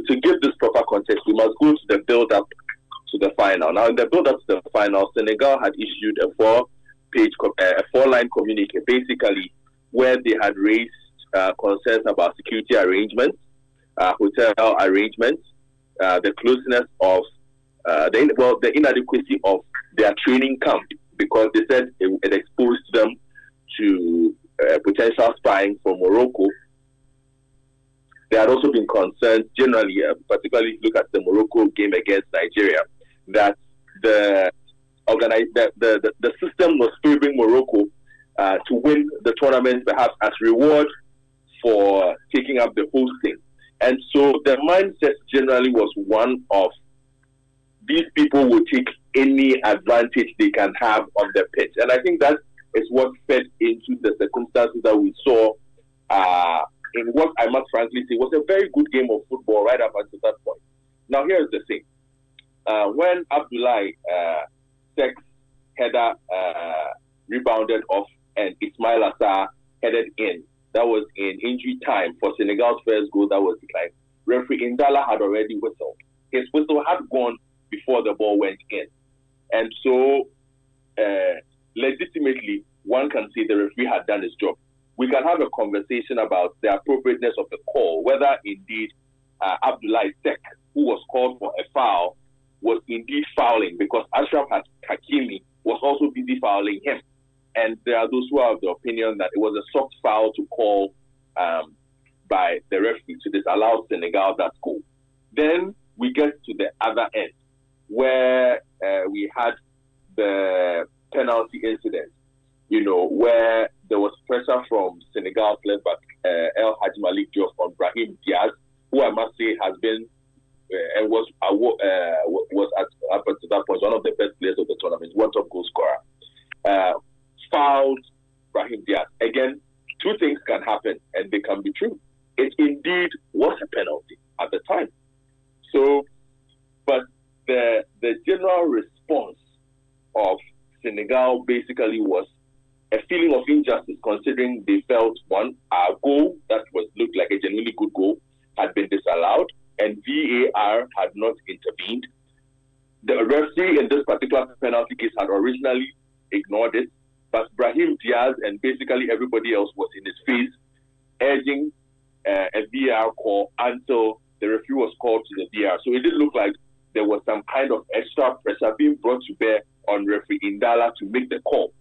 to give this proper context, we must go to the build-up to the final. Now, in the build-up to the final, Senegal had issued a four-line communique, basically, where they had raised concerns about security arrangements, hotel arrangements, the closeness of the inadequacy of their training camp, because they said it exposed them to potential spying from Morocco. There had also been concerns generally, particularly if you look at the Morocco game against Nigeria, that the system was favoring Morocco to win the tournament, perhaps as reward for taking up the hosting. And so the mindset generally was one of these people will take any advantage they can have on the pitch. And I think that is what fed into the circumstances that we saw in what I must frankly say was a very good game of football right up until that point. Now, here's the thing. When Abdoulaye Seck's header rebounded off and Ismail Assar headed in, that was in injury time for Senegal's first goal that was declined. Referee Indala had already whistled. His whistle had gone before the ball went in. And so, legitimately, one can say the referee had done his job. We can have a conversation about the appropriateness of the call, whether indeed Abdoulaye Seck, who was called for a foul, was indeed fouling, because Ashraf Hakimi was also busy fouling him. And there are those who are of the opinion that it was a soft foul to call by the referee to disallow Senegal that goal. Then we get to the other end, where we had the penalty incident, where there was pressure from Senegal's left back El Hadj Malik Diop on Brahim Diaz, who I must say has been and was up to that point one of the best players of the tournament, one top goal scorer. Fouled Brahim Diaz. Again, two things can happen and they can be true. It indeed was a penalty at the time. So, but the general response of Senegal basically was a feeling of injustice, considering they felt a goal that looked like a genuinely good goal had been disallowed and VAR had not intervened. The referee in this particular penalty case had originally ignored it, but Brahim Diaz and basically everybody else was in his face urging a VAR call until the referee was called to the VAR. So it did look like there was some kind of extra pressure being brought to bear on referee Indala to make the call.